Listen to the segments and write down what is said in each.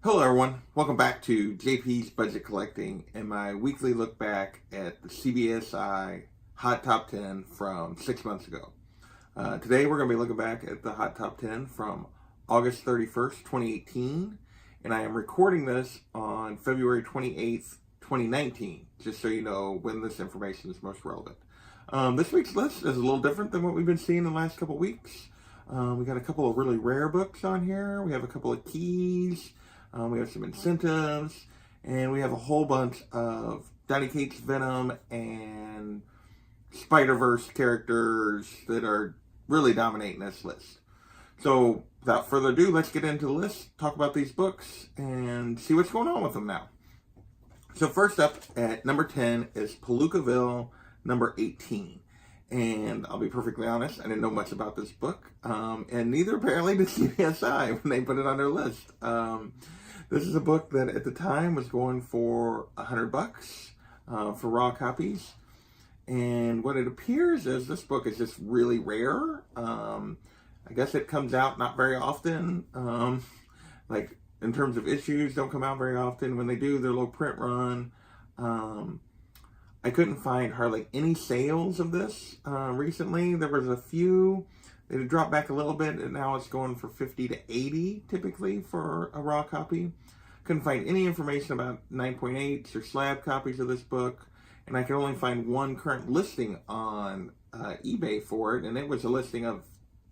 Hello everyone, welcome back to JP's Budget Collecting and my weekly look back at the CBSI Hot Top 10 from 6 months ago. Today we're going to be looking back at the Hot Top 10 from August 31st, 2018, and I am recording this on February 28th, 2019, just so you know when this information is most relevant. This week's list is a little different than what we've been seeing in the last couple weeks. We got a couple of really rare books on here, we have a couple of keys, we have some incentives, and we have a whole bunch of Donny Cates Venom and Spider-Verse characters that are really dominating this list. So, without further ado, let's get into the list, talk about these books, and see what's going on with them now. So first up at number 10 is Palookaville, number 18. And I'll be perfectly honest, I didn't know much about this book, and neither apparently did CBSI when they put it on their list. This is a book that at the time was going for $100 for raw copies. And what it appears is this book is just really rare. I guess it comes out not very often. Like in terms of issues, don't come out very often. When they do, they're low print run. I couldn't find hardly any sales of this recently. There was a few. It had dropped back a little bit, and now it's going for $50 to $80 typically for a raw copy. Couldn't find any information about 9.8s or slab copies of this book, and I could only find one current listing on eBay for it, and it was a listing of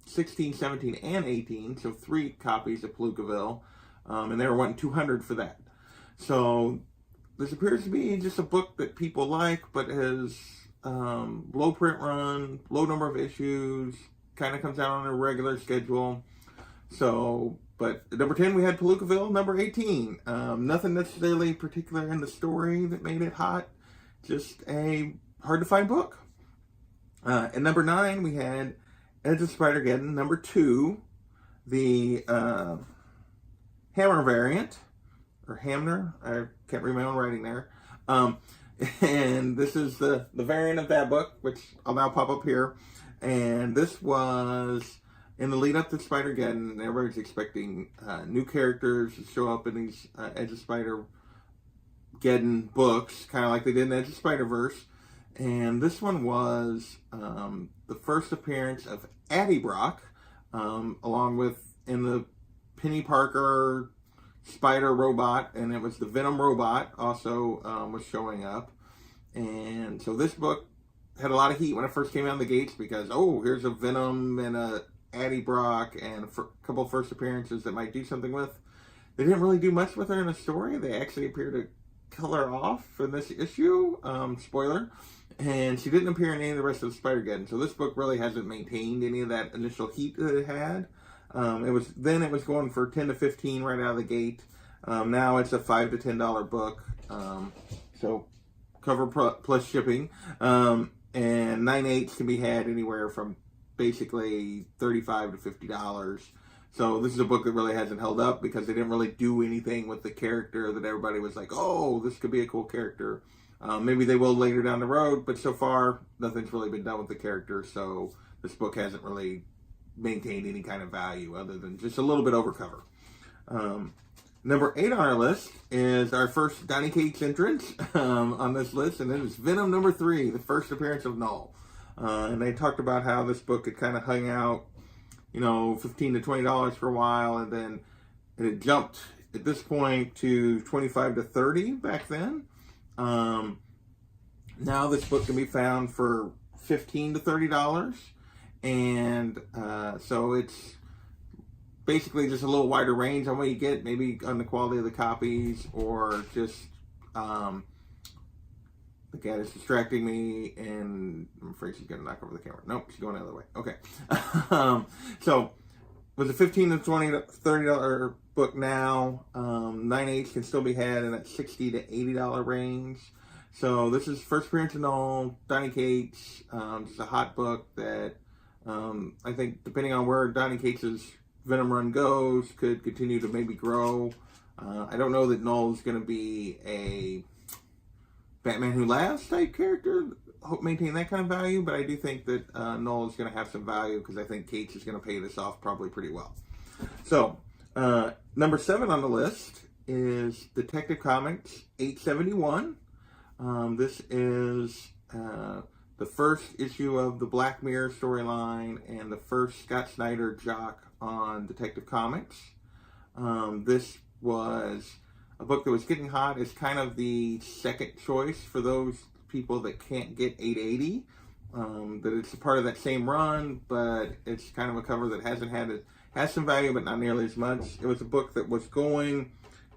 16, 17, and 18, so 3 copies of Palookaville, and they were wanting $200 for that. So this appears to be just a book that people like, but has low print run, low number of issues, kind of comes out on a regular schedule. So, but at number 10 we had Palookaville, number 18. Nothing necessarily particular in the story that made it hot, just a hard to find book. At number 9 we had Edge of Spider-Geddon, number 2, the Hammer variant, or Hamner, I can't read my own writing there. And this is the variant of that book, which I'll now pop up here. And this was in the lead up to Spider-Geddon. Everybody's expecting new characters to show up in these Edge of Spider-Geddon books, kind of like they did in Edge of Spider-Verse. And this one was the first appearance of Addie Brock, along with in the Penny Parker Spider robot, and it was the Venom robot also was showing up. And so this book had a lot of heat when it first came out of the gates because, oh, here's a Venom and a Addie Brock and a couple of first appearances that might do something with. They didn't really do much with her in the story. They actually appear to kill her off in this issue, spoiler, and she didn't appear in any of the rest of the Spider-Geddon. So this book really hasn't maintained any of that initial heat that it had. It was going for 10 to 15 right out of the gate. Now it's a $5 to $10 book. So cover plus shipping. And 9/8 can be had anywhere from basically $35 to $50. So this is a book that really hasn't held up because they didn't really do anything with the character that everybody was like, oh, this could be a cool character. Maybe they will later down the road, but so far nothing's really been done with the character. So this book hasn't really maintained any kind of value other than just a little bit over cover. Number 8 on our list is our first Donny Cates entrance on this list, and it is Venom number 3, the first appearance of Null. And they talked about how this book had kind of hung out, $15 to $20 for a while, and then it had jumped at this point to $25 to $30 back then. Now this book can be found for $15 to $30. And so it's basically just a little wider range on what you get, maybe on the quality of the copies, or just the cat is distracting me, and I'm afraid she's going to knock over the camera. Nope, she's going the other way. Okay. So it was a $15 to $20 to $30 book now. 9/8 can still be had in that $60 to $80 range. So this is first appearance of Null, Donny Cates. It's a hot book that I think, depending on where Donny Cates' Venom run goes, could continue to maybe grow. I don't know that Null is going to be a Batman Who Laughs type character, hope maintain that kind of value, but I do think that Null is going to have some value because I think Cates is going to pay this off probably pretty well. So, number 7 on the list is Detective Comics 871. This is the first issue of the Black Mirror storyline and the first Scott Snyder jock on Detective Comics. This was a book that was getting hot. It's kind of the second choice for those people that can't get 880. That it's a part of that same run, but it's kind of a cover that has some value, but not nearly as much. It was a book that was going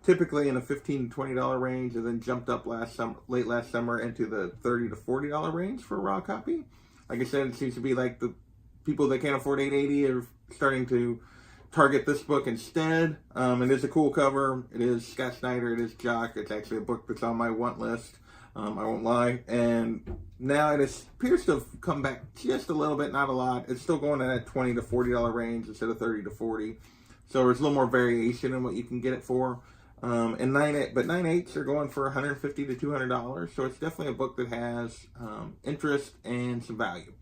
typically in a $15 to $20 range, and then jumped up late last summer into the $30 to $40 range for a raw copy. Like I said, it seems to be like the people that can't afford 880 are starting to target this book instead. It is a cool cover. It is Scott Snyder. It is Jock. It's actually a book that's on my want list. I won't lie. And now it appears to have come back just a little bit, not a lot. It's still going in that $20 to $40 range instead of $30 to $40. So there's a little more variation in what you can get it for. But 9/8s are going for $150 to $200. So it's definitely a book that has interest and some value.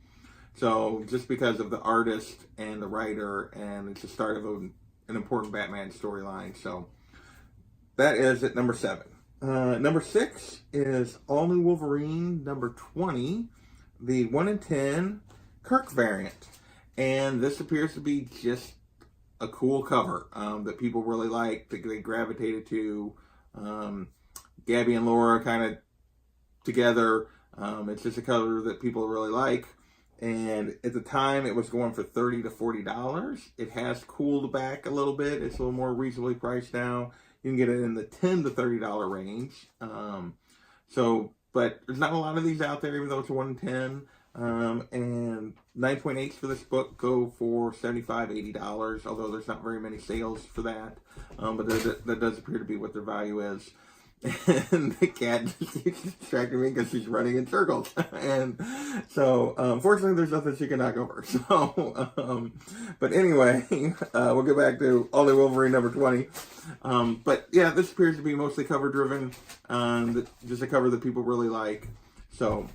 So just because of the artist and the writer, and it's the start of an important Batman storyline. So that is at number 7. Number 6 is All New Wolverine number 20, the 1 in 10 Kirk variant. And this appears to be just a cool cover that people really like, that they gravitated to. Gabby and Laura kind of together. It's just a cover that people really like. And at the time, it was going for $30 to $40. It has cooled back a little bit. It's a little more reasonably priced now. You can get it in the $10 to $30 range. But there's not a lot of these out there, even though it's a 1 in 10. And 9.8s for this book go for $75, $80, although there's not very many sales for that. But that does appear to be what their value is. And the cat just keeps distracting me because she's running in circles. And so, fortunately, there's nothing she can knock over. So, but anyway, we'll get back to All New Wolverine number 20. But yeah, this appears to be mostly cover driven. Just a cover that people really like. So,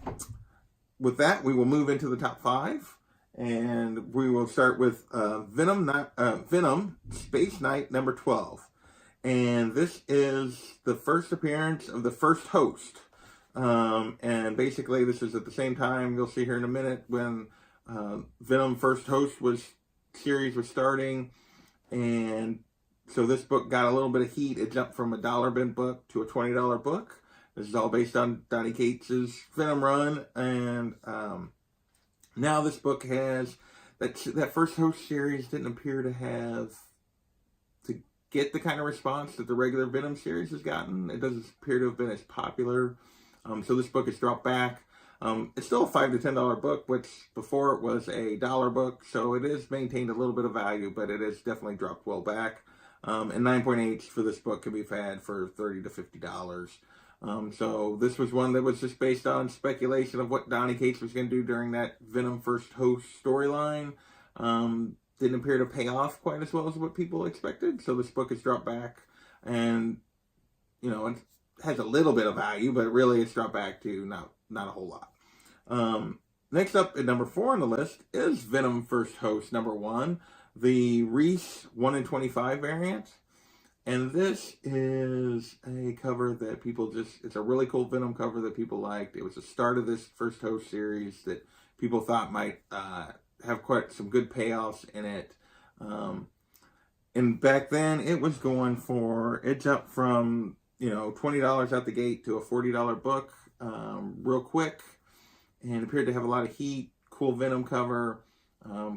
with that, we will move into the top 5. And we will start with Venom Space Knight number 12. And this is the first appearance of the first host. And basically, this is at the same time, you'll see here in a minute, when Venom First Host series was starting. And so this book got a little bit of heat. It jumped from a $1 bin book to a $20 book. This is all based on Donny Cates' Venom run. And now this book has, that First Host series didn't appear to get the kind of response that the regular Venom series has gotten. It doesn't appear to have been as popular. So this book has dropped back. It's still a $5 to $10 book, which before it was a $1 book. So it has maintained a little bit of value, but it has definitely dropped well back. And 9.8 for this book can be had for $30 to $50. So this was one that was just based on speculation of what Donny Cates was going to do during that Venom First Host storyline. Didn't appear to pay off quite as well as what people expected. So this book has dropped back, and it has a little bit of value, but really it's dropped back to not a whole lot. Next up at number 4 on the list is Venom First Host number 1, the Reese 1 in 25 variant. And this is a cover that it's a really cool Venom cover that people liked. It was the start of this First Host series that people thought might have quite some good payoffs in it. And back then it jumped from, $20 out the gate to a $40 book, real quick, and appeared to have a lot of heat, cool Venom cover,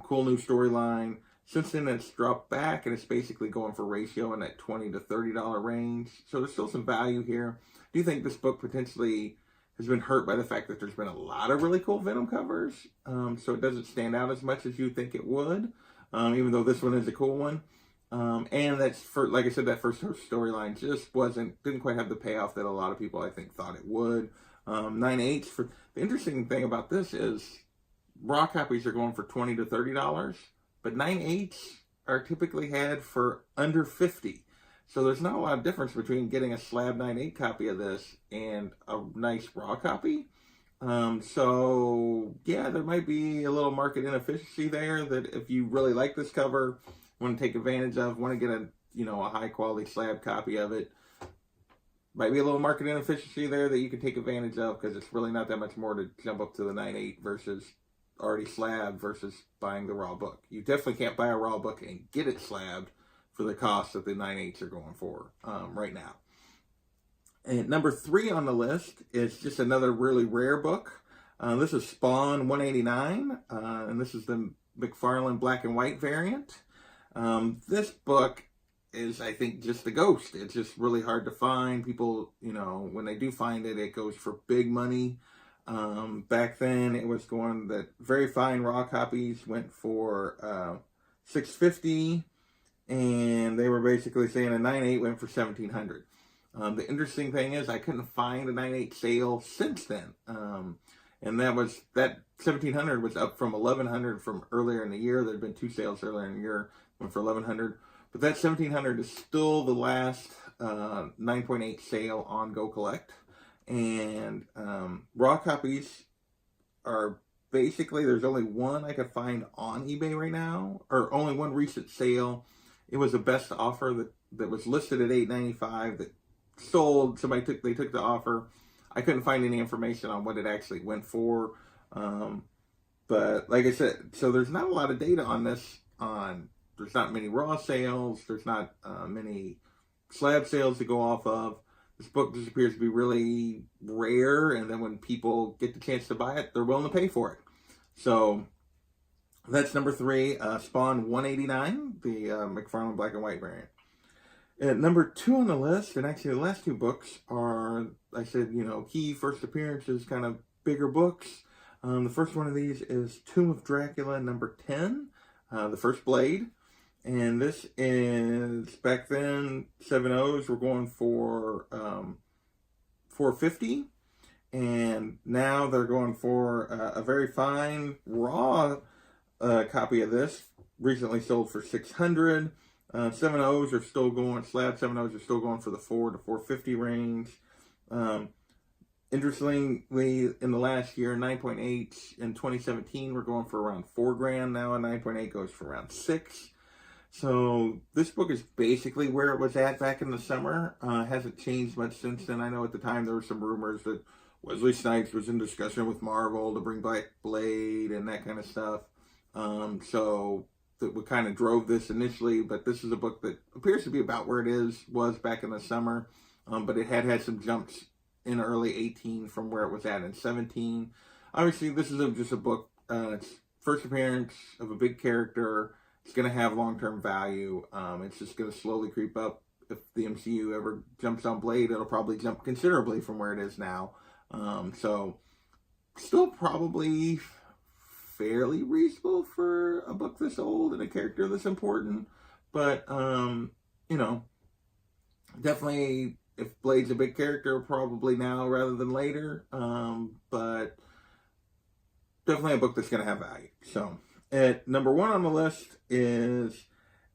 cool new storyline. Since then it's dropped back, and it's basically going for ratio in that $20 to $30 range. So there's still some value here. Do you think this book potentially has been hurt by the fact that there's been a lot of really cool Venom covers? So it doesn't stand out as much as you think it would, even though this one is a cool one. And like I said, that First Host storyline just didn't quite have the payoff that a lot of people, I think, thought it would. 9/8 the interesting thing about this is raw copies are going for $20 to $30, but 9/8 are typically had for under $50. So there's not a lot of difference between getting a slab 9/8 copy of this and a nice raw copy. So yeah, there might be a little market inefficiency there, that if you really like this cover, want to take advantage of, want to get a high quality slab copy of it, might be a little market inefficiency there that you can take advantage of, because it's really not that much more to jump up to the 9.8 versus already slabbed versus buying the raw book. You definitely can't buy a raw book and get it slabbed for the cost that the 9.8s are going for right now. And number 3 on the list is just another really rare book. This is Spawn 189, and this is the McFarlane black and white variant. This book is, I think, just a ghost. It's just really hard to find. People, when they do find it, it goes for big money. Back then, it was going that very fine raw copies went for $650, and they were basically saying a 9.8 went for $1,700. The interesting thing is I couldn't find a 9.8 sale since then. And that $1,700 was up from $1,100 from earlier in the year. There had been 2 sales earlier in the year, went for $1,100. But that $1,700 is still the last 9.8 sale on Go Collect. And raw copies are basically, there's only one I could find on eBay right now, or only one recent sale. It was a best offer that was listed at $8.95 that sold. They took the offer. I couldn't find any information on what it actually went for. But like I said, so there's not a lot of data on this. There's not many raw sales. There's not many slab sales to go off of. This book just appears to be really rare, and then when people get the chance to buy it, they're willing to pay for it. So that's number 3, Spawn 189, the McFarlane black and white variant. At number 2 on the list, and actually the last 2 books are, I said, key first appearances, kind of bigger books. The first one of these is Tomb of Dracula, number 10, The First Blade. And this is, back then, 7.0s were going for $450. And now they're going for a very fine raw copy of this, recently sold for $600. 7.0s are still going, slab 7.0s are still going for the $400 to $450 range. Interestingly, in the last year, 9.8s in 2017 were going for around $4,000. Now a 9.8 goes for around $6,000. So this book is basically where it was at back in the summer. Hasn't changed much since then. I know at the time there were some rumors that Wesley Snipes was in discussion with Marvel to bring back Blade and that kind of stuff. So that what kind of drove this initially, but this is a book that appears to be about where it was back in the summer. But it had some jumps in early 18 from where it was at in 17. Obviously, this is just a book. It's first appearance of a big character. It's going to have long-term value. It's just going to slowly creep up. If the MCU ever jumps on Blade, it'll probably jump considerably from where it is now. So still probably fairly reasonable for a book this old and a character this important. But, definitely if Blade's a big character, probably now rather than later. But definitely a book that's going to have value. So at number 1 on the list is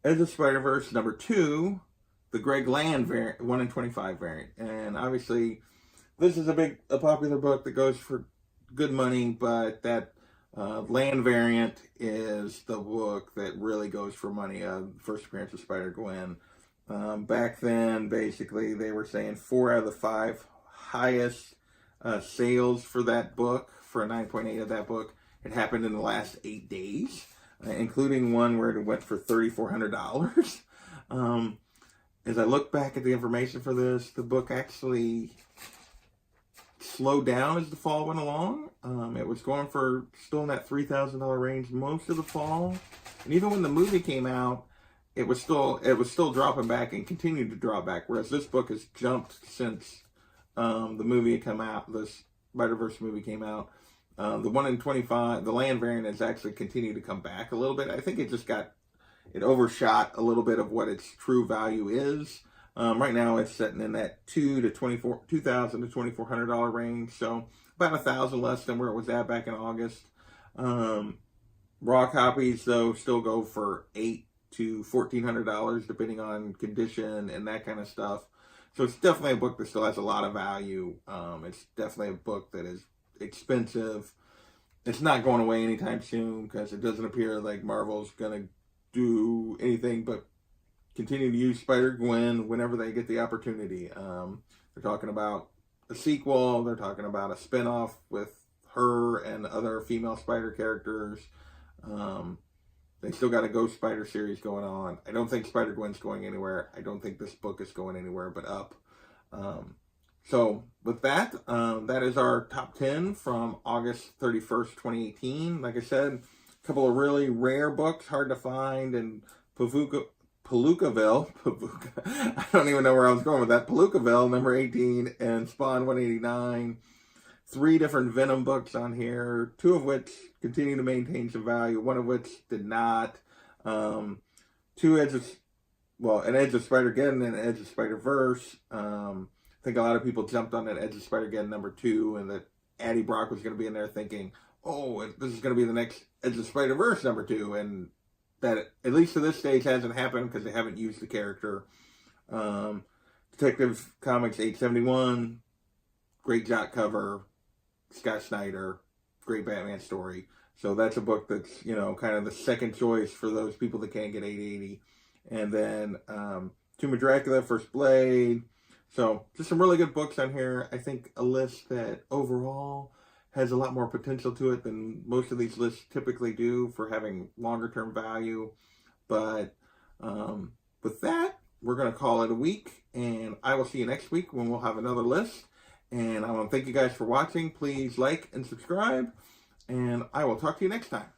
Edge of Spider-Verse. Number 2, the Greg Land variant, 1 in 25 variant. And obviously, this is a popular book that goes for good money, but that Land variant is the book that really goes for money. First appearance of Spider-Gwen. Back then, basically, they were saying 4 out of the 5 highest sales for that book, for a 9.8 of that book, it happened in the last 8 days, including one where it went for $3,400. As I look back at the information for this, the book actually slowed down as the fall went along. It was going for still in that $3,000 range most of the fall, and even when the movie came out, it was still dropping back and continued to drop back. Whereas this book has jumped since the movie had come out. The Spider-Verse movie came out. The 1 in 25, the Land variant has actually continued to come back a little bit. I think it overshot a little bit of what its true value is. Right now it's sitting in that $2,000 to $2,400 range. So about $1,000 less than where it was at back in August. Raw copies though still go for $800 to $1,400 depending on condition and that kind of stuff. So it's definitely a book that still has a lot of value. It's definitely a book that is expensive. It's not going away anytime soon because it doesn't appear like Marvel's going to do anything but continue to use Spider-Gwen whenever they get the opportunity. They're talking about a sequel. They're talking about a spinoff with her and other female Spider characters. They still got a Ghost Spider series going on. I don't think Spider-Gwen's going anywhere. I don't think this book is going anywhere but up. So with that, that is our top 10 from August 31st, 2018. Like I said, a couple of really rare books, hard to find, and Palookaville, I don't even know where I was going with that. Palookaville, number 18, and Spawn 189. 3 different Venom books on here, 2 of which continue to maintain some value, 1 of which did not. 2 Edges, well, an Edge of Spider-Geddon and an Edge of Spider-Verse. I think a lot of people jumped on that Edge of Spider-Geddon number 2, and that Addie Brock was going to be in there thinking, oh, this is going to be the next Edge of Spider-Verse number 2, and that, at least to this stage, hasn't happened because they haven't used the character. Detective Comics 871, great Jock cover, Scott Snyder, great Batman story. So that's a book that's, you know, kind of the second choice for those people that can't get 880. And then Tomb of Dracula, First Blade. So just some really good books on here. I think a list that overall has a lot more potential to it than most of these lists typically do for having longer term value. But with that, we're going to call it a week. And I will see you next week when we'll have another list. And I want to thank you guys for watching. Please like and subscribe. And I will talk to you next time.